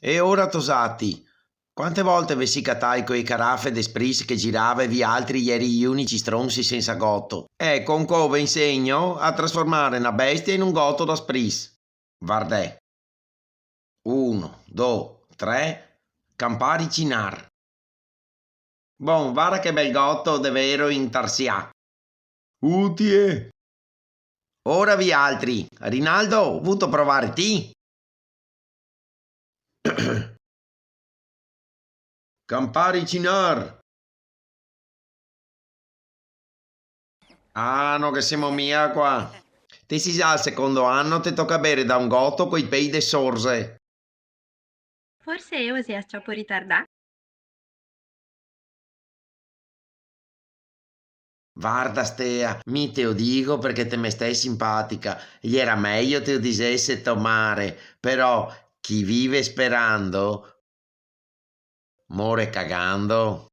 E ora tosati, quante volte ve si catai coi caraffe d'espris che girava e vi altri ieri gli unici stronzi senza gotto? Con cove insegno a trasformare una bestia in un gotto da spris. Vardè. Uno, due, tre, campari cinar. Bon, guarda che bel gotto davvero in tarsia. Utie. Ora vi altri. Rinaldo, vuto provare ti? Campari cinar. Ah, no, che siamo mia qua. Te si sa al secondo anno te tocca bere da un gotto coi pei de sorse. Forse io si è troppo ritardata. Guarda Stea, mi te lo dico perché te me stai simpatica. Gli era meglio te lo dicesse tomare, però chi vive sperando muore cagando.